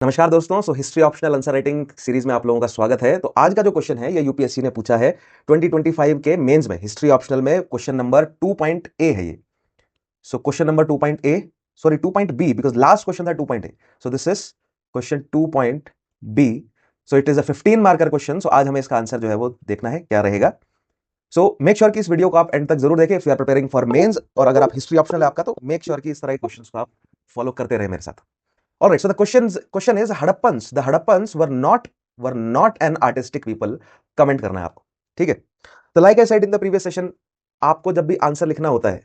नमस्कार दोस्तों। History optional answer writing series में आप लोगों का स्वागत है। तो आज का जो क्वेश्चन है ये यूपीएससी ने पूछा है 2025 के मेंस में हिस्ट्री ऑप्शनल में। क्वेश्चन नंबर 2.A है ये। Question number 2.A, sorry 2.B, because last question था 2.A। This is question 2.B। It is a 15 marker question. आज हमें इसका आंसर जो है वो देखना है क्या रहेगा। मेक श्योर कि इस वीडियो को आप एंड तक जरूर देखें if you are preparing for mains. और अगर आप हिस्ट्री ऑप्शनल है आपका तो मेक श्योर कि इस तरह के क्वेश्चंस को आप फॉलो करते रहे मेरे साथ। All right, so the question is Hadappans. The Hadappans were not an artistic people. Comment करना है आपको, ठीक है। तो like I said in the previous session, आपको जब भी आंसर लिखना होता है,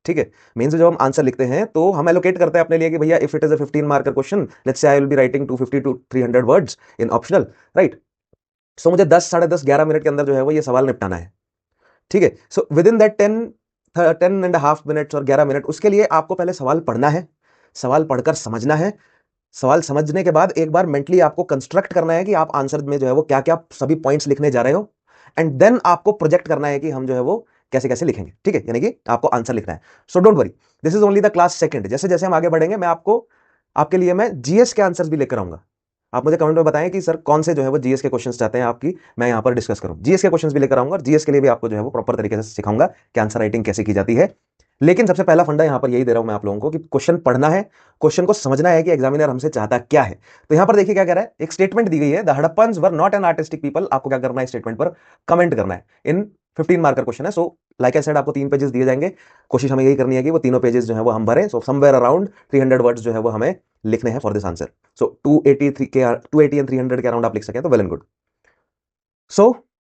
ठीक है, मेंस में जब हम आंसर लिखते हैं तो हम एलोकेट करते हैं अपने लिए कि भैया if it is a 15 marker question, let's say I will be writing 250 to 300 words in optional, right. So मुझे 10, साढ़े 10, 11 मिनट के अंदर जो है वो ये सवाल निपटाना है, ठीक है। So with in that 10.5 minutes और 11 मिनट, उसके लिए आपको पहले सवाल पढ़ना है, सवाल पढ़कर समझना है। सवाल समझने के बाद एक बार मेंटली आपको कंस्ट्रक्ट करना है कि आप आंसर में जो है वो क्या क्या सभी पॉइंट्स लिखने जा रहे हो, एंड देन आपको प्रोजेक्ट करना है कि हम जो है वो कैसे कैसे लिखेंगे, ठीक है। यानी कि आपको आंसर लिखना है। So don't worry, this is only the class second. जैसे जैसे हम आगे बढ़ेंगे मैं आपके लिए मैं जीएस के आंसर्स भी लेकर आऊंगा। आप मुझे कमेंट में बताएं कि सर कौन से जो है वो जीएस के क्वेश्चंस चाहते हैं आपकी मैं यहां पर डिस्कस करूं। जीएस के क्वेश्चंस भी लेकर आऊंगा और जीएस के लिए भी आपको जो है वो प्रॉपर तरीके से सिखाऊंगा कि आंसर राइटिंग कैसे की जाती है। लेकिन सबसे पहला फंडा यहां पर यही दे रहा हूं मैं आप लोगों को कि क्वेश्चन पढ़ना है, क्वेश्चन को समझना है कि एग्जामिनर हमसे चाहता क्या है। तो यहां पर देखिए क्या कह रहा है, एक स्टेटमेंट दी गई है, the Harappans were not an artistic people. आपको क्या करना है, स्टेटमेंट पर कमेंट करना है। इन 15 मार्कर क्वेश्चन है। लाइक आई सेड आपको 3 पेजेस दिए जाएंगे। कोशिश हमें यही करनी है कि वो तीनों पेजेस जो है वो हम भरें। समवेयर अराउंड 300 वर्ड्स जो है वो हमें लिखने हैं फॉर दिस आंसर। 280 एंड 300 के अराउंड आप लिख सकें तो well and good.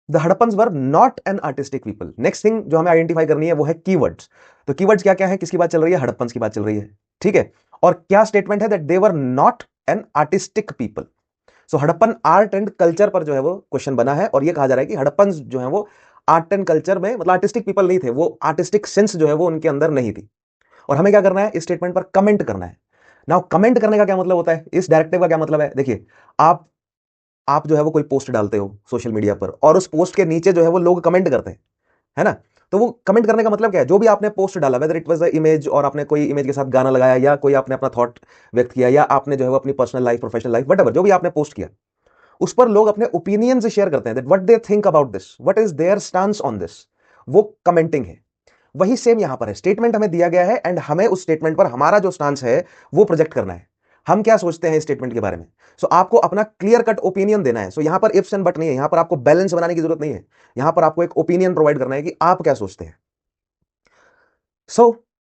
The Harappans were not an artistic people. Next thing जो हमें आइडेंटिफाई करनी है वो है कीवर्ड्स। तो कीवर्ड्स क्या क्या है, किसकी बात चल रही है, हड़प्पन्स की बात चल रही है, ठीक है। और क्या स्टेटमेंट है, that they were not an artistic people. Harappan art and culture पर जो है वो क्वेश्चन बना है, और ये कहा जा रहा है कि हड़प्पन्स जो है वो आर्ट एंड कल्चर में, मतलब आर्टिस्टिक पीपल नहीं थे, वो आर्टिस्टिक सेंस जो है वो उनके अंदर नहीं थी। और हमें क्या करना है, इस स्टेटमेंट पर कमेंट करना है। नाउ कमेंट करने का क्या मतलब होता है, इस डायरेक्टिव का क्या मतलब है, देखिए आप जो है वो कोई पोस्ट डालते हो सोशल मीडिया पर, और उस पोस्ट के नीचे जो है वो लोग कमेंट करते हैं, है ना। तो वो कमेंट करने का मतलब क्या है, जो भी आपने पोस्ट डाला, whether it was a image, और आपने कोई इमेज के साथ गाना लगाया, या कोई आपने अपना थॉट व्यक्त किया, या आपने जो है वो अपनी personal life, professional life, whatever जो भी आपने पोस्ट किया, उस पर लोग अपने ओपिनियंस शेयर करते हैं, that what they think about this, what is their stance on this, वो कमेंटिंग है। वही सेम यहां पर है, स्टेटमेंट हमें दिया गया है एंड हमें उस स्टेटमेंट पर हमारा जो स्टांस है वो प्रोजेक्ट करना है। हम क्या सोचते हैं स्टेटमेंट के बारे में। आपको अपना क्लियर कट ओपिनियन देना है। यहां पर इफ्स एंड बट नहीं है, यहां पर आपको बैलेंस बनाने की जरूरत नहीं है, यहां पर आपको एक ओपिनियन प्रोवाइड करना है कि आप क्या सोचते हैं।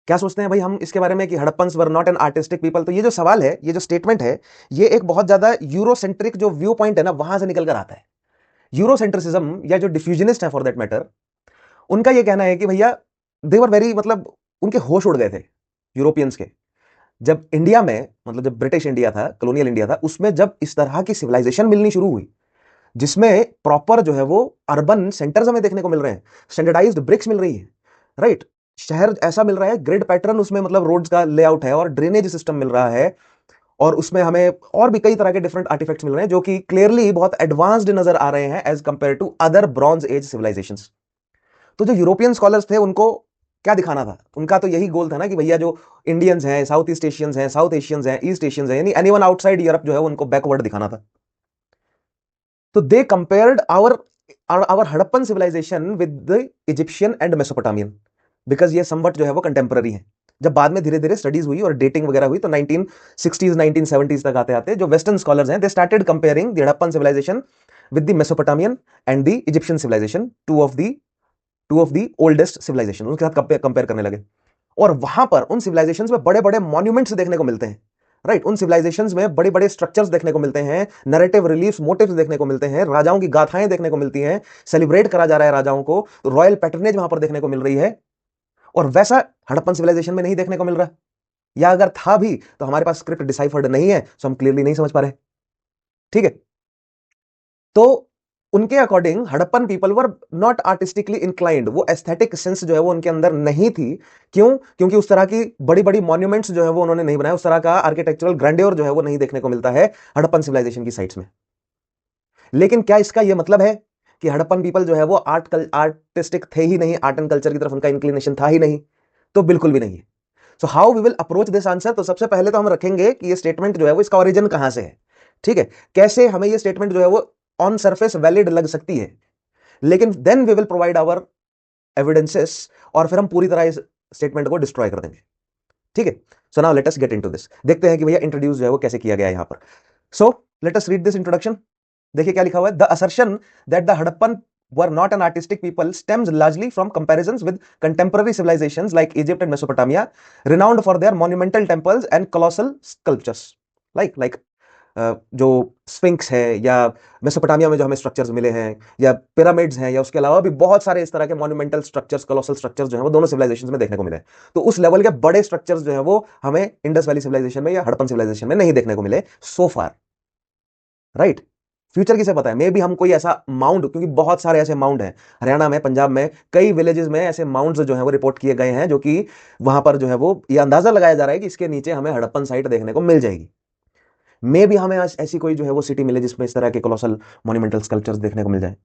क्या सोचते हैं भाई हम इसके बारे में कि Harappans were not an artistic people. तो ये जो सवाल है, ये जो स्टेटमेंट है, ये एक बहुत ज्यादा यूरोसेंट्रिक जो व्यू पॉइंट है ना, वहां से निकल कर आता है। यूरोसेंट्रिसिज्म या जो डिफ्यूजनिस्ट है फॉर दैट मैटर, उनका ये कहना है कि भैया दे वर वेरी, मतलब उनके होश उड़ गए थे यूरोपियंस के, जब इंडिया में, मतलब जब ब्रिटिश इंडिया था, कॉलोनियल इंडिया था, उसमें जब इस तरह की सिविलाइजेशन मिलनी शुरू हुई, जिसमें प्रॉपर जो है वो अर्बन सेंटर्स हमें देखने को मिल रहे हैं, स्टैंडर्डाइज्ड ब्रिक्स मिल रही है, राइट, शहर ऐसा मिल रहा है, ग्रिड पैटर्न उसमें, मतलब रोड्स का लेआउट है, और ड्रेनेज सिस्टम मिल रहा है, और उसमें हमें और भी कई तरह के डिफरेंट आर्टिफैक्ट्स मिल रहे हैं जो कि क्लियरली बहुत एडवांस्ड नजर आ रहे हैं as compare to other bronze age civilisations. तो जो यूरोपियन स्कॉलर्स थे उनको क्या दिखाना था, उनका तो यही गोल था ना कि भैया जो इंडियंस हैं, साउथ ईस्ट एशियंस हैं, साउथ एशियंस हैं, ईस्ट एशियंस हैं, यानी एनीवन आउटसाइड यूरोप जो है उनको बैकवर्ड दिखाना था। तो they compared our Harappan civilisation with the Egyptian and Mesopotamian, because ये समवट जो है वो कंटेम्पररी है। जब बाद में धीरे धीरे स्टडीज हुई और डेटिंग वगैरह हुई, तो 1960s 1970s तक आते आते जो वेस्टर्न स्कॉलर्स हैं, they started comparing the Harappan civilisation with the Mesopotamian and the Egyptian civilisation, two of the oldest civilisation, उनके साथ कंपेयर करने लगे। और वहां पर उन सिविलाइजेशंस में बड़े बड़े मॉन्यूमेंट्स देखने को मिलते हैं, राइट। उन सिविलाइजेशंस में बड़े बड़े स्ट्रक्चर्स देखने को मिलते हैं, नैरेटिव रिलीफ्स, मोटिव्स देखने को मिलते हैं, राजाओं की गाथाएं देखने को मिलती हैं, सेलिब्रेट करा जा रहा है राजाओं को, रॉयल पैटर्नेज वहां पर देखने को मिल रही है। और वैसा हड़प्पन सिविलाइजेशन में नहीं देखने को मिल रहा, या अगर था भी तो हमारे पास स्क्रिप्ट डिसाइफर्ड नहीं है, सो हम क्लियरली नहीं समझ पा रहे, ठीक है। तो उनके according Harappan people were not artistically inclined, वो एस्थेटिक सेंस जो है वो उनके अंदर नहीं थी। क्यों? क्योंकि उस तरह की बड़ी बड़ी मॉन्यूमेंट्स जो है वो उन्होंने नहीं बनाया, उस तरह का आर्किटेक्चरल ग्रैंडियर जो है वो नहीं देखने को मिलता है हड़प्पन सिविलाइजेशन की साइट्स में। लेकिन क्या इसका यह मतलब है कि हड़प्पन पीपल जो है वो आर्टिस्टिक थे ही नहीं, आर्ट एंड कल्चर की तरफ उनका इंक्लिनेशन था ही नहीं? तो बिल्कुल भी नहीं है। How we will approach this answer, तो सबसे पहले तो हम रखेंगे कि ये स्टेटमेंट जो है वो इसका ओरिजिन कहां से है। ठीक है, कैसे हमें ये स्टेटमेंट जो है वो ऑन सरफेस वैलिड लग सकती है, लेकिन then we will provide our evidences और फिर हम पूरी तरह इस स्टेटमेंट को डिस्ट्रॉय कर देंगे। ठीक है, so now let us get into this. देखते हैं कि भैया इंट्रोड्यूस जो है वो कैसे किया गया है यहां पर। So let us read this introduction. देखिए क्या लिखा हुआ है। The assertion that the Harappan were not an artistic people stems largely from comparisons with contemporary civilizations like Egypt and Mesopotamia, renowned for their monumental temples and colossal sculptures. like जो sphinx है या Mesopotamia में जो हमें structures मिले हैं या pyramids हैं या उसके अलावा भी बहुत सारे इस तरह के मॉन्यूमेंटल स्ट्रक्चर्स, कोलोसल स्ट्रक्चर्स जो है वो दोनों सिविलाइजेशंस में देखने को मिले। तो उस लेवल के बड़े स्ट्रक्चर्स जो है वो हमें इंडस वैली सिविलाइजेशन में या हड़प्पन सिविलाइजेशन में नहीं देखने को मिले सो फार, राइट। फ्यूचर किसे पता है, मे भी हम कोई ऐसा माउंड, क्योंकि बहुत सारे ऐसे माउंड हैं हरियाणा में, पंजाब में, कई विलेजेस में ऐसे माउंड्स जो है वो रिपोर्ट किए गए हैं, जो कि वहां पर जो है वो ये अंदाजा लगाया जा रहा है कि इसके नीचे हमें हड़प्पन साइट देखने को मिल जाएगी। मे भी हमें ऐसी कोई जो है वो सिटी मिले जिसमें इस तरह के कोलोसल मॉन्यूमेंटल स्कल्पचर्स देखने को मिल जाए,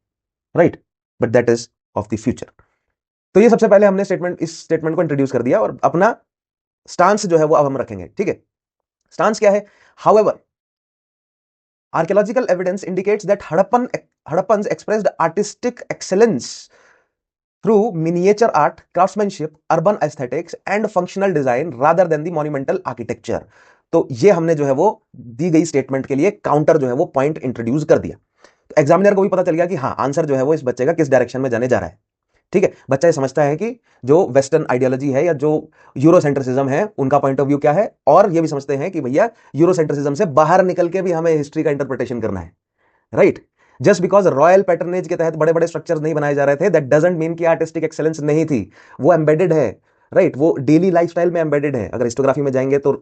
right, but that is of the future. तो ये सबसे पहले हमने इस स्टेटमेंट को इंट्रोड्यूस कर दिया और अपना स्टांस जो है वो अब हम रखेंगे। ठीक है, स्टांस क्या है? However, archaeological evidence indicates that Hadappans expressed artistic excellence through miniature art, craftsmanship, urban aesthetics and functional design rather than the monumental architecture. तो ये हमने जो है वो दी गई स्टेटमेंट के लिए काउंटर जो है वो पॉइंट इंट्रोड्यूस कर दिया। तो एग्जामिनर को भी पता चल गया कि हाँ, आंसर जो है वो इस बच्चे का किस डायरेक्शन में जाने जा रहा है। ठीक है, बच्चा ये समझता है कि जो वेस्टर्न आइडियोलॉजी है या जो यूरोसेंट्रिसिज्म है उनका पॉइंट ऑफ व्यू क्या है, और ये भी समझते हैं कि भैया यूरोसेंट्रिसिज्म से बाहर निकल के भी हमें हिस्ट्री का इंटरप्रिटेशन करना है, right. Just because royal patronage के तहत बड़े बड़े स्ट्रक्चर्स नहीं बनाए जा रहे थे, दैट डजंट मीन कि आर्टिस्टिक एक्सेलेंस नहीं थी, वो एम्बेडेड है, राइट, वो डेली लाइफस्टाइल में एम्बेडेड है। अगर हिस्टोग्राफी में जाएंगे तो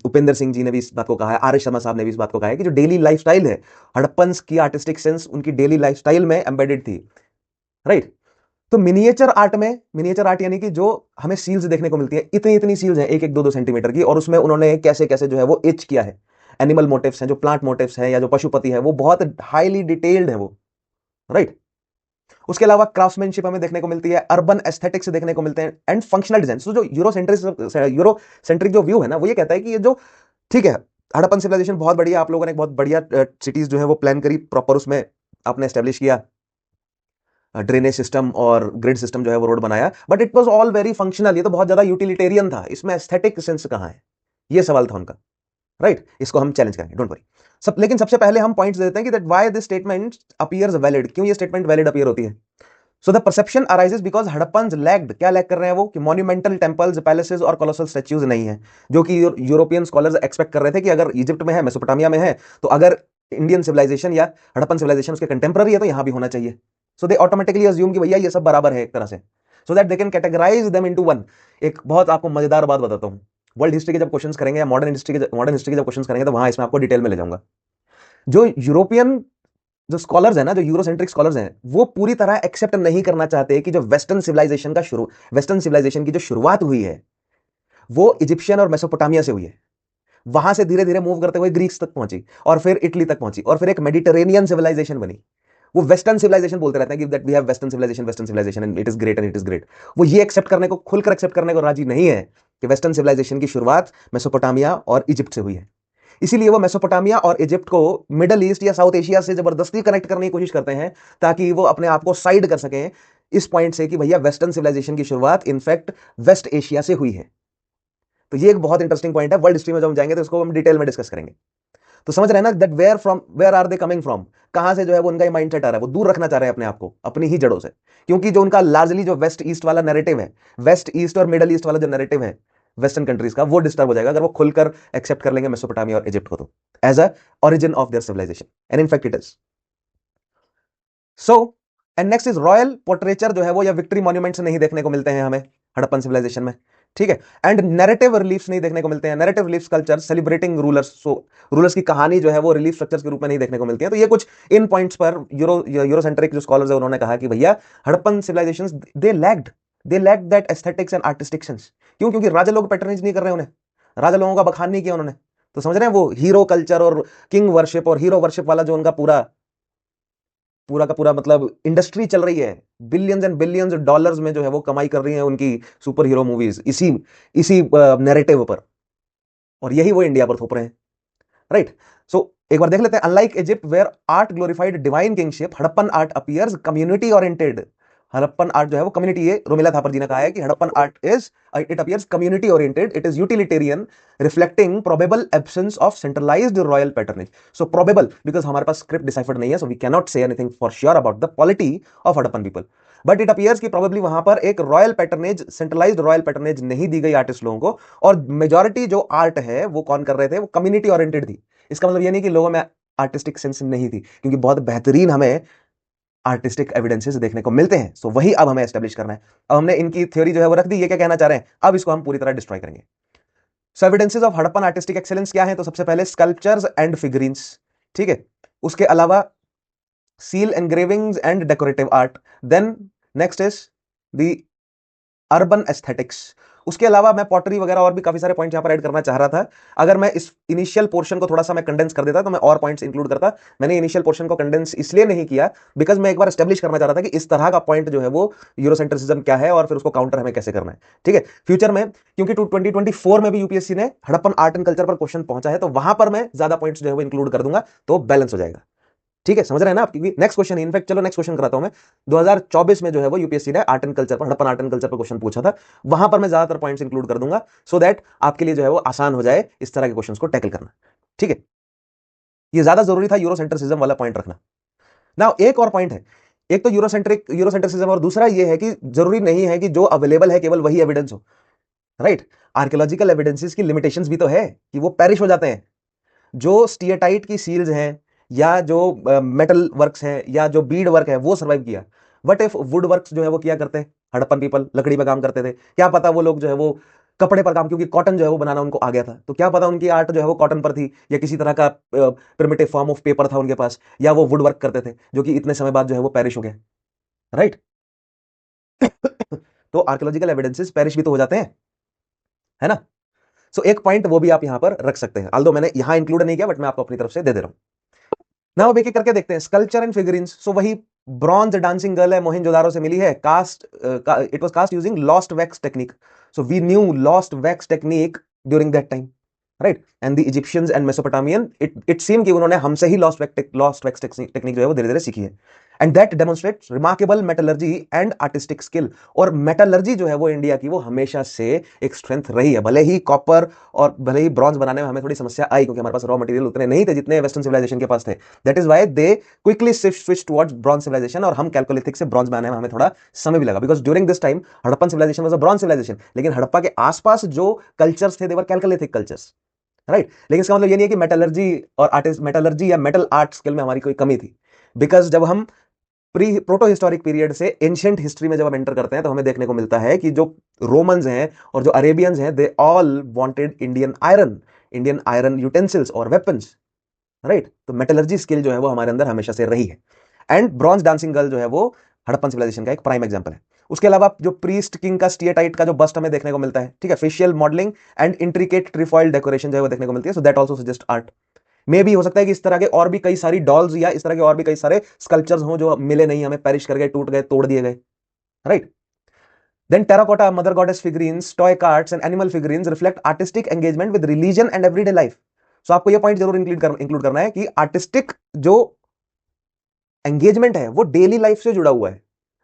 उपेंद्र सिंह जी ने भी इस बात को कहा है, आर एस शर्मा साहब ने भी इस बात को कहा है कि जो डेली लाइफस्टाइल है, हड़प्पन्स की आर्टिस्टिक सेंस उनकी डेली लाइफस्टाइल में एम्बेडेड थी, राइट। तो मिनिएचर आर्ट में, मिनिएचर आर्ट यानी कि जो हमें सील्स देखने को मिलती है, इतनी इतनी सील्स हैं, 1-1, 2-2 सेंटीमीटर की, और उसमें उन्होंने कैसे कैसे जो है वो एच किया है, एनिमल मोटिव्स हैं, जो प्लांट मोटिव्स हैं या जो पशुपति है, वो बहुत हाईली डिटेल्ड है वो, राइट। उसके अलावा क्राफ्ट्समैनशिप हमें देखने को मिलती है, अर्बन एस्थेटिक्स देखने को मिलते हैं एंड फंक्शनल डिजाइन। तो जो यूरोसेंट्रिक जो व्यू है ना, वो ये कहता है कि ये जो, ठीक है, हड़प्पन सिविलाइजेशन बहुत बढ़िया, आप लोगों ने एक बहुत बढ़िया सिटीज जो है वो प्लान करी, प्रॉपर उसमें आपने एस्टेब्लिश किया ड्रेनेज सिस्टम और ग्रिड सिस्टम जो है वो रोड बनाया, but it was all very functional, ये तो बहुत ज्यादा यूटिलिटेरियन था, इसमें एस्थेटिक सेंस कहां है, ये सवाल था उनका, राइट। इसको हम चैलेंज करेंगे, डोंट वरी। लेकिन सबसे पहले हम पॉइंट्स देते हैं कि that why this statement appears valid, क्यों ये स्टेटमेंट वैलिड अपीयर होती है। So the perception arises because Harappans lacked, क्या लैक कर रहे हैं वो, कि मॉन्यूमेंटल टेंपल्स, पैलेसेस और कोलोसल स्टैच्यूज नहीं है, जो कि यूरोपियन स्कॉलर्स एक्सपेक्ट कर रहे थे कि अगर इजिप्ट में है, मेसोपोटामिया में है, तो अगर इंडियन सिविलाइजेशन या हड़प्पन सिविलाइजेशन उसके कंटेम्पररी है तो यहां भी होना चाहिए। सो दे ऑटोमेटिकली अज्यूम कि भैया ये सब बराबर है एक तरह से, so that they can categorise them into one. एक बहुत आपको मजेदार बात बताता हूं, वर्ल्ड हिस्ट्री के जब क्वेश्चंस करेंगे या मॉडर्न हिस्ट्री के जब क्वेश्चंस करेंगे तो वहां इसमें आपको डिटेल में ले जाऊंगा। जो यूरोपियन जो स्कॉलर्स है ना, जो यूरोसेंट्रिक स्कॉलर्स हैं, वो पूरी तरह एक्सेप्ट नहीं करना चाहते कि जो वेस्टर्न सिविलाइजेशन की जो शुरुआत हुई है वो इजिप्शियन और मेसोपोटामिया से हुई है, वहां से धीरे धीरे मूव करते हुए ग्रीक्स तक पहुंची और फिर इटली तक पहुंची और फिर एक मेडिटेरेनियन सिविलाइजेशन बनी। वो वेस्टर्न सिविलाइजेशन बोलते रहते हैं कि that we have western civilisation and it is great and it is great. वो ये एक्सेप्ट करने को, खुलकर एक्सेप्ट करने को राजी नहीं है कि वेस्टर्न सिविलाइजेशन की शुरुआत मेसोपोटामिया और इजिप्ट से हुई है। इसीलिए वो मेसोपोटामिया और इजिप्ट को मिडल ईस्ट या साउथ एशिया से जबरदस्ती कनेक्ट करने की कोशिश करते हैं ताकि वो अपने आप को साइड कर सकें इस पॉइंट से कि भैया वेस्टर्न सिविलाइजेशन की शुरुआत इनफैक्ट वेस्ट एशिया से हुई है। तो ये एक बहुत इंटरेस्टिंग पॉइंट है, वर्ल्ड हिस्ट्री में जब हम जाएंगे तो इसको हम डिटेल में डिस्कस करेंगे। तो समझ रहे हैं ना, that where are they coming from, कहां से जो है वो उनका माइंडसेट आ रहा है, वो दूर रखना चाह रहे हैं अपने आप को अपनी ही जड़ों से, क्योंकि जो उनका लार्जली जो वेस्ट ईस्ट वाला नैरेटिव है, वेस्ट ईस्ट और मिडल ईस्ट वाला जो नैरेटिव है वेस्टर्न कंट्रीज का, वो डिस्टर्ब हो जाएगा अगर वो खुलकर एक्सेप्ट कर लेंगे मेसोपोटामिया और इजिप्ट को तो as a origin of their civilisation, and in fact it is so. And next is royal portrayal जो है वो या विक्ट्री मॉन्यूमेंट्स नहीं देखने को मिलते हैं हमें हड़प्पन सिविलाइजेशन में, ठीक है। एंड नैरेटिव रिलीफ्स नहीं देखने को मिलते हैं, narrative relief culture celebrating rulers, so rulers की कहानी जो है वो रिलीफ स्ट्रक्चर्स के रूप में नहीं देखने को मिलती है। तो ये कुछ इन पॉइंट्स पर यूरोसेंट्रिक जो स्कॉलर्स है उन्होंने कहा कि भैया Harappan civilisations they lacked that aesthetics and artistic sense. क्यों? क्योंकि राजा लोग पैटर्नेज नहीं कर रहे, उन्हें राजा लोगों का बखान नहीं किया उन्होंने। तो समझ रहे हैं, वो हीरो कल्चर और किंग वर्शिप और हीरो वर्शिप वाला जो उनका पूरा का पूरा मतलब इंडस्ट्री चल रही है, बिलियंस एंड बिलियंस डॉलर्स में जो है वो कमाई कर रही है उनकी सुपर हीरो मूवीज इसी नैरेटिव पर, और यही वो इंडिया पर थोप रहे हैं, राइट। सो एक बार देख लेते हैं, unlike Egypt where art glorified divine kingship, Harappan art appears community oriented. Harappan art जो है वो कम्युनिटी, ये रोमिला थापर जी ने कहा है कि Harappan art is, it appears community oriented, it is utilitarian, reflecting probable absence of centralised royal patronage. So probable because हमारे पास स्क्रिप्ट डिसाइफर्ड नहीं है, so we can not say anything for sure about the polity of Harappan people, but it appears कि probably वहां पर एक royal patronage, centralised royal patronage नहीं दी गई आर्टिस्ट लोगों को, और मेजॉरिटी जो आर्ट है वो कौन कर रहे थे, वो कम्युनिटी ओरिएंटेड थी। इसका मतलब ये नहीं कि लोगों में आर्टिस्टिक सेंस नहीं थी, क्योंकि बहुत बेहतरीन हमें आर्टिस्टिक एविडेंसेस देखने को मिलते हैं। सो वही अब हमें एस्टेब्लिश करना है। अब हमने इनकी थ्योरी जो है वो रख दी, ये क्या कहना चाह रहे हैं, अब इसको हम पूरी तरह डिस्ट्रॉय करेंगे। So evidences of Harappan artistic excellence क्या है, तो सबसे पहले स्कल्पचर्स एंड फिगरीन्स, ठीक है, उसके अलावा seal engravings and decorative art, then next is the urban aesthetics. उसके अलावा मैं पॉटरी वगैरह और भी काफी सारे पॉइंट यहां पर ऐड करना चाह रहा था। अगर मैं इस इनिशियल पोर्शन को थोड़ा सा मैं कंडेंस कर देता तो मैं और पॉइंट्स इंक्लूड करता। मैंने इनिशियल पोर्शन को कंडेंस इसलिए नहीं किया बिकॉज मैं एक बार एस्टेब्लिश करना चाह रहा था कि इस तरह का पॉइंट जो है वो यूरोसेंट्रिसिज्म क्या है और फिर उसको काउंटर हमें कैसे करना है, ठीक है, फ्यूचर में। क्योंकि 2024 में भी यूपीएससी ने हड़प्पन आर्ट एंड कल्चर पर क्वेश्चन पहुंचा है, तो वहां पर मैं ज्यादा पॉइंट्स जो है वो इंक्लूड कर दूंगा, तो बैलेंस हो जाएगा, ठीक है, समझ रहे हैं ना आप, क्योंकि नेक्स्ट क्वेश्चन है। इनफैक्ट चलो नेक्स्ट क्वेश्चन कराता हूं मैं। 2024 में जो है वो यूपीएससी ने आर्ट एंड कल्चर पर, हड़प्पन आर्ट एंड कल्चर पर क्वेश्चन पूछा था, वहां पर मैं ज्यादातर पॉइंट्स इंक्लूड कर दूंगा, सो दैट आपके लिए जो है वो आसान हो जाए इस तरह के क्वेश्चंस को टैकल करना, ठीक है। ये ज्यादा जरूरी था यूरोसेंट्रिसिज्म वाला पॉइंट रखना। नाउ एक और पॉइंट है, एक तो यूरोसेंट्रिसिज्म, और दूसरा ये है कि जरूरी नहीं है कि जो अवेलेबल है केवल वही एविडेंस हो, राइट। आर्कियोलॉजिकल एविडेंसेस की लिमिटेशंस भी तो है कि वो पेरिश हो जाते हैं। जो स्टीएटाइट की सील्स हैं या जो मेटल वर्क्स हैं या जो बीड वर्क है वो सर्वाइव किया, बट इफ वुड वर्क्स जो है वो किया करते हैं, हड़प्पन पीपल लकड़ी पर काम करते थे, क्या पता वो लोग जो है वो कपड़े पर काम, क्योंकि कॉटन जो है वो बनाना उनको आ गया था, तो क्या पता उनकी आर्ट जो है वो कॉटन पर थी या किसी तरह का प्रिमिटिव फॉर्म ऑफ पेपर था उनके पास, या वो वुड वर्क करते थे जो कि इतने समय बाद जो है वो पेरिश हो गया, राइट। तो आर्कियोलॉजिकल एविडेंसेस पेरिश भी तो हो जाते हैं, है ना। सो एक पॉइंट वो भी आप यहां पर रख सकते हैं, आल्दो मैंने यहां इंक्लूड नहीं किया, बट मैं आपको अपनी तरफ से दे दे रहा हूं। ना अब एक एक करके देखते हैं। स्कल्पचर एंड फिगरिन्स, सो वही ब्रॉन्ज डांसिंग गर्ल है, मोहनजोदारो से मिली है, cast, it was cast using lost wax technique, so we knew lost wax technique during that time, right. And the Egyptians and Mesopotamian, it seem कि उन्होंने हमसे ही लॉस्ट वैक्स टेक्निक जो है वो धीरे धीरे सीखी है, and that demonstrates remarkable metallurgy and artistic skill. और मेटलर्जी जो है वो इंडिया की वो हमेशा से एक स्ट्रेंथ रही है, भले ही कॉपर और भले ही ब्रॉन्ज बनाने में हमें थोड़ी समस्या आई, क्योंकि हमारे पास रॉ मटेरियल उतने नहीं थे जितने वेस्टर्न सिविलाइजेशन के पास थे। That is why they quickly switch towards bronze civilisation, और हम कैल्कोलिथिक से ब्रॉन्ज बनाने में हमें थोड़ा समय भी लगा, because during this time Harappan civilisation was a bronze civilisation, लेकिन हड़प्पा के आसपास जो कल्चर्स थे they were chalcolithic cultures, right. लेकिन इसका मतलब ये नहीं है कि मेटलर्जी और आर्टिस्ट, मेटलर्जी या मेटल आर्ट स्किल में हमारी कोई कमी थी, बिकॉज जब हम प्री प्रोटो हिस्टोरिक पीरियड से एंशिएंट हिस्ट्री में जब हम एंटर करते हैं तो हमें देखने को मिलता है कि जो रोमन्स हैं और जो अरेबियंस हैं, they all wanted Indian iron utensils और वेपन्स, राइट। तो मेटलर्जी स्किल जो है वो हमारे अंदर हमेशा से रही है, एंड ब्रॉन्ज डांसिंग गर्ल जो है वो हड़प्पन सिविलाइजेशन का एक प्राइम एग्जांपल है। उसके अलावा जो प्रीस्ट किंग का स्टीएटाइट का जो बस्ट हमें देखने को मिलता है, ठीक है, facial modelling and intricate trefoil decoration जो है वो देखने को मिलती है, so that also suggest art. मे भी हो सकता है कि इस तरह के और भी कई सारी डॉल्स या इस तरह के और भी कई सारे स्कल्पचर्स हों जो मिले नहीं, हमें पेरिश कर गए, टूट गए, तोड़ दिए गए, right. Then terracotta mother goddess figurines, toy cards and animal figurines reflect artistic engagement with religion and everyday life. So आपको यह पॉइंट जरूर इंक्लूड करना है कि आर्टिस्टिक जो एंगेजमेंट है वो डेली लाइफ से जुड़ा हुआ है,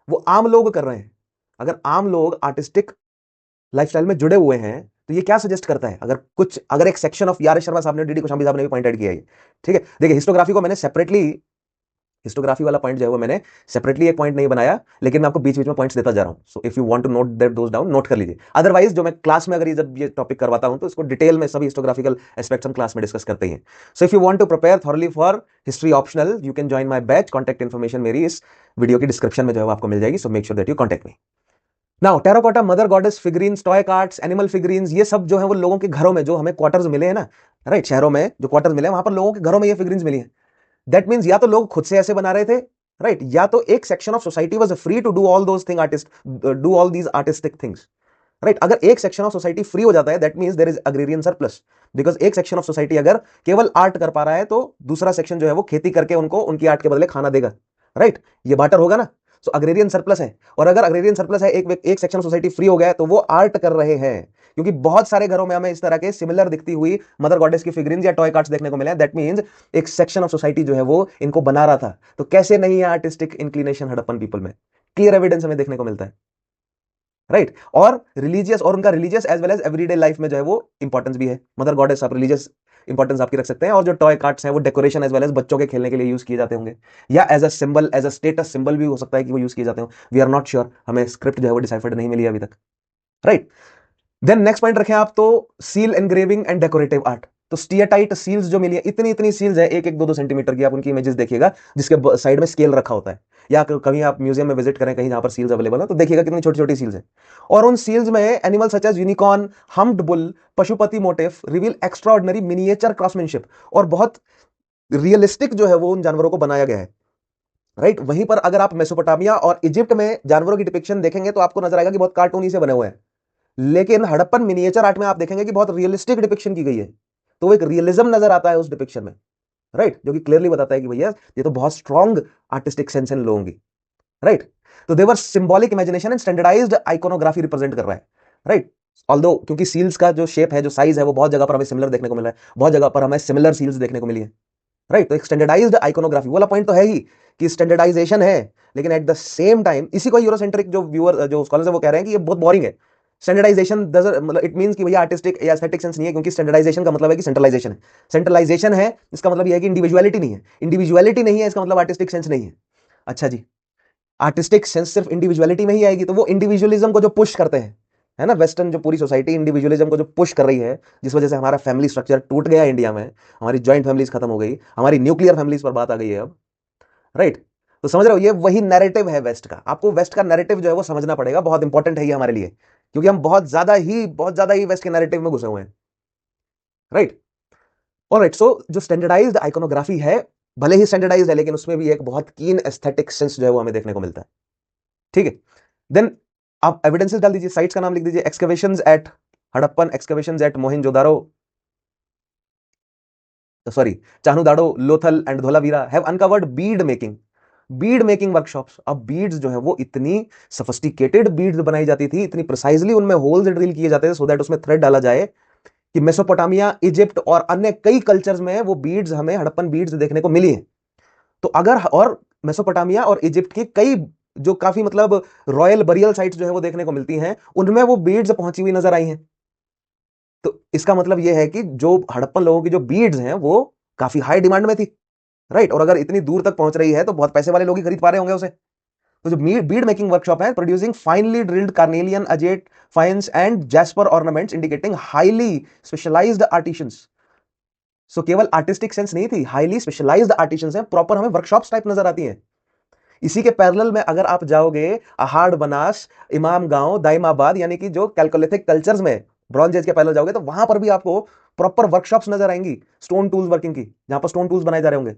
वो आम लोग कर रहे हैं। अगर आम लोग आर्टिस्टिक लाइफस्टाइल में जुड़े हुए हैं तो ये क्या सजेस्ट करता है, अगर एक सेक्शन ऑफ यार शर्मा साहब ने, डीडी कोशांबी साहब ने भी पॉइंट ऐड किया है, ठीक है। देखिए हिस्टोग्राफी को मैंने सेपरेटली, हिस्टोग्राफी वाला पॉइंट जो है वो मैंने सेपरेटली एक पॉइंट नहीं बनाया, लेकिन मैं आपको बीच बीच में पॉइंट्स देता जा रहा हूं, so if you want to note that those down, note कर लीजिए। अदरवाइज जो मैं क्लास में अगर जब ये टॉपिक करवाता हूं तो इसको डिटेल में सभी हिस्टोग्राफिकल एस्पेक्ट्स हम क्लास में डिस्कस करते हैं। So if you want to prepare thoroughly for history optional, you can join my batch. Contact information मेरी इस वीडियो की डिस्क्रिप्शन में जो है आपको मिल जाएगी, so make sure that you contact me. Now terracotta mother goddess figurines, toy cards, animal figurines, ये सब जो है वो लोगों के घरों में, जो हमें क्वार्टर्स मिले हैं ना, राइट, शहरों में जो क्वार्टर्स मिले हैं वहां पर लोगों के घरों में ये फिगरीन्स मिली हैं। दैट मींस या तो लोग खुद से ऐसे बना रहे थे, राइट, या तो एक section of society was free to do all those thing, do all these artistic things, right. अगर एक सेक्शन ऑफ सोसाइटी फ्री हो जाता है that means there is agrarian surplus, because एक सेक्शन ऑफ सोसाइटी अगर केवल आर्ट कर पा रहा है तो दूसरा सेक्शन जो है वो खेती करके उनको उनकी आर्ट के बदले खाना देगा, राइट, ये बाटर होगा ना। सो अग्रेरियन सरप्लस है, और अगर अग्रेरियन सरप्लस है, एक सेक्शन ऑफ सोसाइटी फ्री हो गया है, तो वो आर्ट कर रहे हैं, क्योंकि बहुत सारे घरों में हमें इस तरह के सिमिलर दिखती हुई मदर गॉडेस की फिगरिंस या टॉय कार्ड्स देखने को मिले हैं। दैट मींस एक सेक्शन ऑफ सोसाइटी जो है वो इनको बना रहा था। तो कैसे नहीं है आर्टिस्टिक इंक्लिनेशन हड़प्पन पीपल में? क्लियर एविडेंस हमें देखने को मिलता है, राइट। और रिलीजियस, और उनका religious as well as everyday life में जो है वो इंपॉर्टेंस भी है। मदर गॉडेस आप रिलीजियस इंपॉर्टेंस आपकी रख सकते हैं, और जो टॉय कार्ड्स हैं वो डेकोरेशन एज वेल एज बच्चों के खेलने के लिए यूज किए जाते होंगे, या as a symbol, as a status symbol भी हो सकता है कि वो यूज किए जाते हो। वी आर नॉट श्योर, हमें स्क्रिप्ट जो है वो डिसाइफर्ड नहीं मिली अभी तक, राइट। देन नेक्स्ट पॉइंट रखें आप, तो seal engraving and decorative art. तो स्टीयरटाइट सील्स जो मिली है, इतनी इतनी सील्स है, एक एक दो दो सेंटीमीटर की, आप उनकी इमेजेस देखिएगा जिसके साइड में स्केल रखा होता है, या कभी आप म्यूजियम में विजिट करें कहीं जहां पर सील्स अवेलेबल है, तो देखिएगा कितनी छोटी छोटी सील्स है। और उन सील्स में animal such as unicorn, humped bull, Pashupati motif reveal extraordinary miniature craftsmanship, और बहुत रियलिस्टिक जो है वो उन जानवरों को बनाया गया है, राइट। वहीं पर अगर आप मेसोपोटामिया और इजिप्ट में जानवरों की डिपिक्शन देखेंगे तो आपको नजर आएगा कि बहुत कार्टूनी से बने हुए हैं, लेकिन हड़प्पन मिनिएचर आर्ट में आप देखेंगे कि बहुत रियलिस्टिक डिपिक्शन की गई है। तो वो एक रियलिज्म नजर आता है उस डिपिक्शन में, राइट, जो कि क्लियरली बताता है कि भैया ये तो बहुत स्ट्रॉन्ग आर्टिस्टिक सेंस इन लोगों की, राइट। तो their symbolic imagination and standardised iconography represent कर रहा है, राइट। ऑल्दो क्योंकि सील्स का जो शेप है, जो साइज है, वो बहुत जगह पर हमें सिमिलर देखने को मिला है, बहुत जगह पर हमें सिमिलर सील्स देखने को मिली है, राइट। तो एक स्टैंडर्डाइज्ड आइकोनोग्राफी वाला पॉइंट तो है ही कि स्टैंडर्डाइजेशन है, लेकिन एट द सेम टाइम इसी को यूरोसेंट्रिक जो व्यूअर, जो स्कॉलर्स है, वो कह रहे हैं कि ये बहुत बोरिंग है। स्टैंडर्डाइजेशन मतलब इट मींस कि भैया आर्टिस्टिक या एस्थेटिक सेंस नहीं है, क्योंकि स्टैंडर्डाइजेशन का मतलब है कि सेंट्रलाइजेशन है। सेंट्रलाइजेशन है इसका मतलब यह है कि इंडिविजुअलिटी नहीं है, इंडिविजुअलिटी नहीं है इसका मतलब आर्टिस्टिक सेंस नहीं है। अच्छा जी, आर्टिस्टिक सेंस सिर्फ इंडिविजुअलिटी में ही आएगी, तो वो इंडिविजुअलिज्म को जो पुश करते हैं, है ना, वेस्टर्न जो पूरी सोसाइटी इंडिविजुअलिज्म को जो पुश कर रही है, जिस वजह से हमारा फैमिली स्ट्रक्चर टूट गया इंडिया में, हमारी जॉइंट फैमिलीज खत्म हो गई, हमारी न्यूक्लियर फैमिलीज पर बात आ गई है अब, राइट। तो समझ रहे हो, ये वही नैरेटिव है वेस्ट का। आपको वेस्ट का नैरेटिव जो है वो समझना पड़ेगा, बहुत इंपॉर्टेंट है ये हमारे लिए, क्योंकि हम बहुत ज्यादा ही वेस्ट के नैरेटिव में घुसे हुए हैं, राइट। ऑलराइट, सो जो स्टैंडर्डाइज्ड आइकोनोग्राफी है, भले ही स्टैंडर्डाइज्ड है, लेकिन उसमें भी एक बहुत कीन एस्थेटिक सेंस जो है वो हमें देखने को मिलता है, ठीक है। देन आप एविडेंसेस डाल दीजिए, साइट्स का नाम लिख दीजिए, excavations at Harappan, excavations at Mohenjodaro, sorry, Chanhudaro, Lothal and Dholavira have uncovered bead making workshops. अब बीड्स जो है वो इतनी सोफिस्टिकेटेड बीड्स बनाई जाती थी, इतनी प्रिसाइजली उनमें होल्स ड्रिल किए जाते थे सो दैट उसमें थ्रेड डाला जाए, कि मेसोपोटामिया, इजिप्ट और अन्य कई कल्चर्स में वो बीड्स, हमें हड़प्पन बीड्स देखने को मिली हैं। तो अगर, और मेसोपोटामिया और इजिप्ट की कई जो काफी मतलब रॉयल बरियल साइट्स जो है वो देखने को मिलती हैं, उनमें वो बीड्स पहुंची हुई नजर आई हैं। तो इसका मतलब यह है कि जो हड़प्पन लोगों की जो बीड्स हैं वो काफी हाई डिमांड में थी, राइट। और अगर इतनी दूर तक पहुंच रही है तो बहुत पैसे वाले लोग ही खरीद पा रहे होंगे उसे। तो जो बीड मेकिंग वर्कशॉप है, producing finely drilled carnelian, agate faience and jasper ornaments indicating highly specialised artisans. So केवल आर्टिस्टिक सेंस नहीं थी, हाईली स्पेशलाइज्ड आर्टिशंस हैं, प्रॉपर हमें वर्कशॉप्स टाइप नजर आती हैं। इसी के पैरेलल में अगर आप जाओगे अहाड़, बनास, इमाम गांव, दाइमाबाद, यानी कि जो कैलकोलिथिक कल्चर्स में ब्रॉन्ज एज के पैरेलल जाओगे, तो वहां पर भी आपको प्रॉपर वर्कशॉप्स नजर आएंगी स्टोन टूल्स वर्किंग की, जहां पर स्टोन टूल्स बनाए जा रहे होंगे।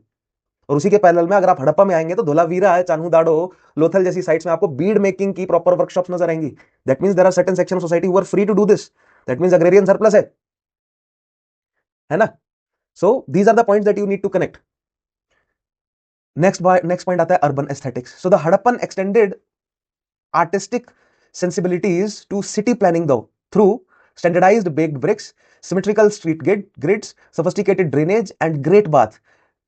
और उसी के पैरेलल में अगर आप हड़प्पा में आएंगे तो धोलावीरा, चान्हुदाड़ो, लोथल जैसी साइट्स में आपको बीड मेकिंग की प्रॉपर वर्कशॉप्स नजर आएंगी। That means there are certain section of society who are free to do this. That means agrarian surplus है ना। So these are the points that you need to connect. Next point आता है urban aesthetics. So the Harappan extended artistic sensibilities to city planning though through standardized baked bricks, symmetrical street grids, sophisticated drainage and great bath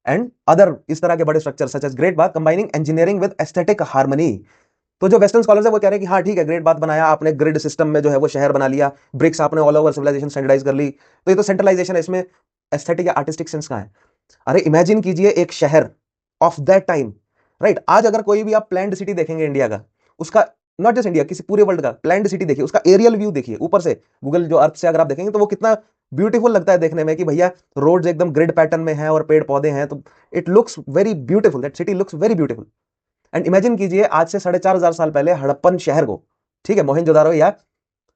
and other इस तरह के बड़े structure such as great bath combining engineering with aesthetic harmony। तो जो western scholars है वो कह रहे हैं कि हाँ ठीक है, ग्रेट बात बनाया आपने, ग्रिड सिस्टम में जो है वो शहर बना लिया, ब्रिक्स आपने ऑल ओवर सिविलाइजेशन स्टैंडर्डाइज कर ली, तो ये तो सेंट्रलाइजेशन है, इसमें एस्थेटिक या आर्टिस्टिक सेंस कहाँ है? अरे इमेजिन कीजिए एक शहर ऑफ दैट टाइम, राइट। आज अगर कोई भी आप प्लैंड सिटी देखेंगे इंडिया का, उसका, नॉट जस्ट इंडिया, किसी पूरे वर्ल्ड का प्लैंड सिटी देखिए, उसका एरियल व्यू देखिए ऊपर से, गूगल जो अर्थ से अगर आप देखेंगे तो वो कितना ब्यूटीफुल लगता है देखने में, कि भैया रोड्स एकदम ग्रिड पैटर्न में है और पेड़ पौधे हैं, तो it looks very beautiful, that city looks very beautiful. And imagine कीजिए आज से 4,500 साल पहले हड़प्पन शहर को, ठीक है, मोहनजोदारो या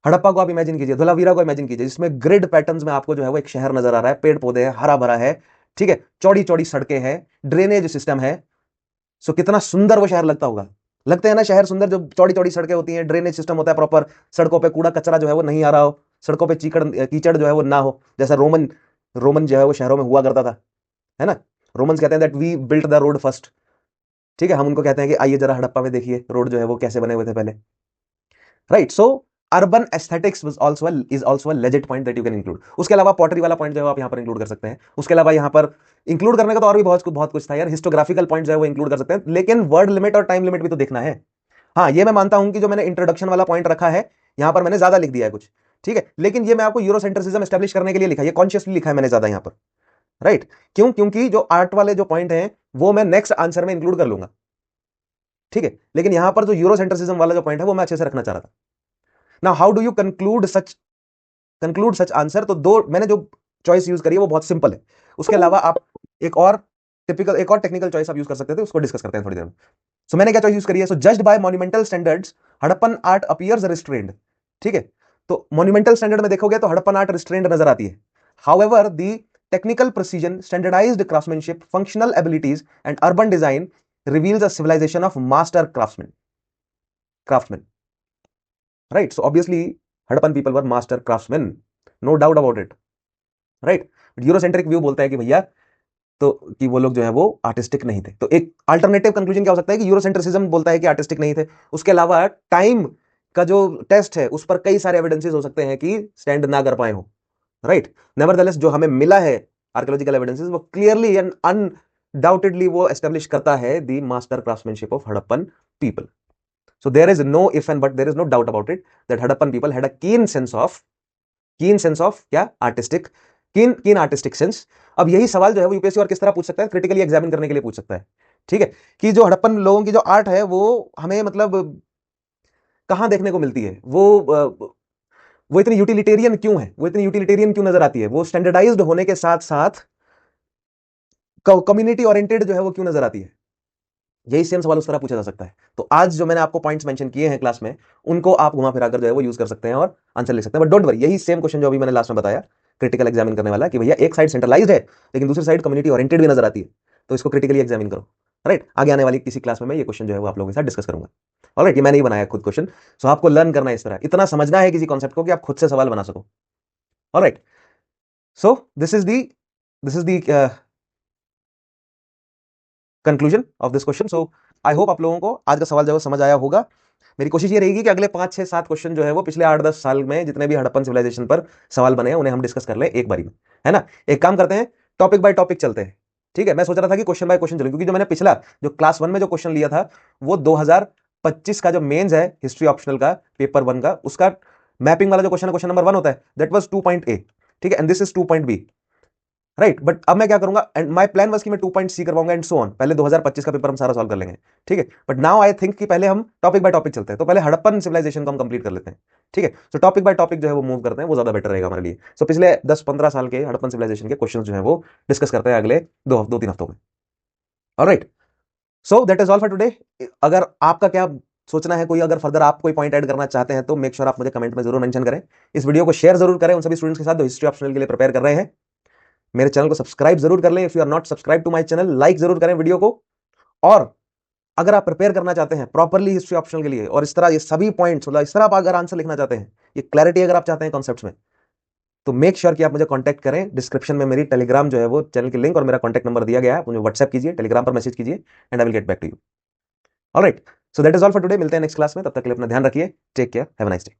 हड़प्पा को आप इमेजिन कीजिए, धोलावीरा को इमेजिन कीजिए, जिसमें ग्रिड पैटर्न्स में आपको जो है वो एक शहर नजर आ रहा है, पेड़ पौधे हैं, हरा भरा है, ठीक है, चौड़ी चौड़ी सड़कें हैं, ड्रेनेज सिस्टम है। सो कितना सुंदर वो शहर लगता होगा। लगते हैं ना शहर सुंदर, जो चौड़ी चौड़ी सड़कें होती हैं, ड्रेनेज सिस्टम होता है प्रॉपर, सड़कों पे कूड़ा कचरा जो है वो नहीं आ रहा हो, सड़कों पे कीचड़ जो है वो ना हो, जैसा रोमन रोमन जो है वो शहरों में हुआ करता था, है ना। रोमन्स कहते हैं that we built the road first, ठीक है, हम उनको कहते हैं कि आइए जरा हड़प्पा में देखिए रोड जो है वो कैसे बने हुए थे पहले, right. So urban aesthetics is also legit point that you can include. उसके अलावा पॉटरी वाला पॉइंट जो है आप यहां पर इंक्लूड कर सकते हैं। उसके अलावा यहां पर इंक्लूड करने का तो और भी बहुत कुछ था यार, हिस्टोग्राफिकल पॉइंट जो है वो इंक्लूड कर सकते हैं, लेकिन वर्ड लिमिट और टाइम लिमिट भी तो देखना है। हाँ, ये मैं मानता हूं कि जो मैंने इंट्रोडक्शन वाला पॉइंट रखा है यहां पर मैंने ज्यादा लिख दिया है कुछ, ठीक है, लेकिन ये मैं आपको यूरोसेंट्रिसिज्म एस्टेब्लिश करने के लिए लिखा है, ये कॉन्शियसली लिखा है मैंने ज्यादा यहां पर, राइट। क्यों? क्योंकि जो आर्ट वाले जो पॉइंट हैं वो मैं नेक्स्ट आंसर में इंक्लूड कर लूंगा, ठीक है, लेकिन यहां पर जो यूरोसेंट्रिसिज्म वाला जो पॉइंट है वो मैं अच्छे से रखना चाह रहा था ना। How do you conclude such answer? तो दो मैंने जो चॉइस यूज करी है वो बहुत सिंपल है। उसके अलावा आप एक और टेक्निकल चॉइस आप यूज कर सकते थे, उसको डिस्कस करते हैं थोड़ी देर में। सो मैंने क्या चॉइस यूज करी है? So judged by monumental standards Harappan art appears restrained, ठीक है। तो मॉन्यूमेंटल स्टैंडर्ड में देखोगे तो हड़प्पन आर्ट रिस्ट्रेन्ड नजर आती है। However the technical precision, standardised craftsmanship, functional abilities and urban design reveals a civilisation of master craftsmen, right? So obviously Harappan people were master craftsmen, no doubt about it, right? Eurocentric view बोलता है कि भैया तो कि वो लोग जो है वो आर्टिस्टिक नहीं थे। तो एक अल्टरनेटिव कंक्लूजन क्या हो सकता है कि यूरोसेंट्रिसिज्म बोलता है कि आर्टिस्टिक नहीं थे। उसके अलावा टाइम का जो टेस्ट है उस पर कई सारे एविडेंसेस हो सकते हैं कि स्टैंड ना कर पाए हो, राइट। नेवरदलेस जो हमें मिला है आर्कियोलॉजिकल एविडेंसेस वो क्लियरली एंड अनडाउटेडली वो एस्टेब्लिश करता है the master craftsmanship of Harappan people. So there is no if and but, there is no doubt about it that Harappan people had a keen sense of क्या artistic, keen artistic sense। अब यही सवाल जो है वो UPSC और किस तरह पूछ सकता है? क्रिटिकली एग्जामिन करने के लिए पूछ सकता है, ठीक है, कि जो हड़प्पन लोगों की जो आर्ट है वो हमें मतलब कहां देखने को मिलती है, वो इतनी यूटिलिटेरियन क्यों है, वो इतनी यूटिलिटेरियन क्यों नजर आती है, वो स्टैंडर्डाइज्ड होने के साथ साथ कम्युनिटी ओरिएंटेड जो है वो क्यों नजर आती है? यही सेम सवाल उस तरह पूछा जा सकता है। तो आज जो मैंने आपको पॉइंट्स मेंशन किए हैं क्लास में, उनको आप घुमा फिराकर जो है वो यूज कर सकते हैं और आंसर लिख सकते हैं। बट डोंट वरी, यही सेम क्वेश्चन जो अभी मैंने लास्ट में बताया क्रिटिकल एग्जामिन करने वाला, कि भैया एक साइड सेंट्रलाइज्ड है लेकिन दूसरी साइड कम्युनिटी ओरिएंटेड भी नजर आती है, तो इसको क्रिटिकली एग्जामिन करो, राइट। आगे आने वाली किसी क्लास में मैं ये क्वेश्चन जो है वो आप लोगों के साथ डिस्कस करूंगा, ऑलराइट। ये मैंने ही बनाया खुद क्वेश्चन, सो आपको लर्न करना है इस तरह, इतना समझना है किसी कॉन्सेप्ट को कि आप खुद से सवाल बना सको, alright. So this is the conclusion of this question. So I hope आप लोगों को आज का सवाल जो है समझ आया होगा। मेरी कोशिश ये रहेगी कि अगले 5, 6, 7 क्वेश्चन जो है वो पिछले 8-10 साल में जितने भी हड़प्पन सिविलाइजेशन पर सवाल बने हैं उन्हें हम डिस्कस कर लें एक बारी में, है ना। एक काम करते हैं, टॉपिक बाय टॉपिक चलते हैं, ठीक है। मैं सोच रहा था कि क्वेश्चन बाय क्वेश्चन चलूं, क्योंकि जो मैंने पिछला जो क्लास 1 में जो क्वेश्चन लिया था वो 2025 का जो मेंस है हिस्ट्री ऑप्शनल का पेपर 1 का, उसका मैपिंग वाला जो क्वेश्चन नंबर 1 होता है, दैट वाज 2.A, ठीक है, and this is 2.B, right. But अब मैं क्या करूंगा, एंड माय प्लान वाज कि मैं 2.C करवाऊंगा एंड सो ऑन। पहले 2025 का पेपर हम सारा सॉल्व कर लेंगे, ठीक है। बट नाउ आई थिंक कि पहले हम टॉपिक बाय टॉपिक चलते हैं, तो पहले हड़प्पन सिविलाइजेशन को हम कंप्लीट कर लेते हैं, ठीक है। सो टॉपिक बाय टॉपिक जो है वो मूव करते हैं, वो ज्यादा बेटर रहेगा हमारे लिए। सो पिछले 10-15 साल के हड़प्पन सिविलाइजेशन के क्वेश्चन जो है वो डिस्कस करते हैं अगले 2-3 हफ्तों में, alright. So that is all for today. अगर आपका क्या सोचना है, कोई अगर फर्दर आप कोई पॉइंट ऐड करना चाहते हैं तो मेक श्योर आप मुझे कमेंट में जरूर मेंशन करें। इस वीडियो को शेयर जरूर करें उन सभी स्टूडेंट्स के साथ जो हिस्ट्री ऑप्शनल के लिए प्रिपेयर कर रहे हैं। मेरे चैनल को सब्सक्राइब जरूर कर लें, if you are not subscribe to my channel, like जरूर करें वीडियो को। और अगर आप प्रिपेयर करना चाहते हैं प्रॉपर्ली हिस्ट्री ऑप्शनल के लिए, और इस तरह ये सभी पॉइंट्स मतलब इस तरह आप अगर आंसर लिखना चाहते हैं, ये क्लैरिटी अगर आप चाहते हैं कॉन्सेप्ट्स में, तो मेक श्योर कि आप मुझे कांटेक्ट करें। डिस्क्रिप्शन में मेरी टेलीग्राम जो है वो चैनल की लिंक और मेरा कांटेक्ट नंबर दिया गया है, मुझे व्हाट्सएप कीजिए, टेलीग्राम पर मैसेज कीजिए and I will get back to you, alright. So that is all for today. मिलते हैं नेक्स्ट क्लास में, तब तक के लिए अपना ध्यान रखिए। Take care, have a nice day.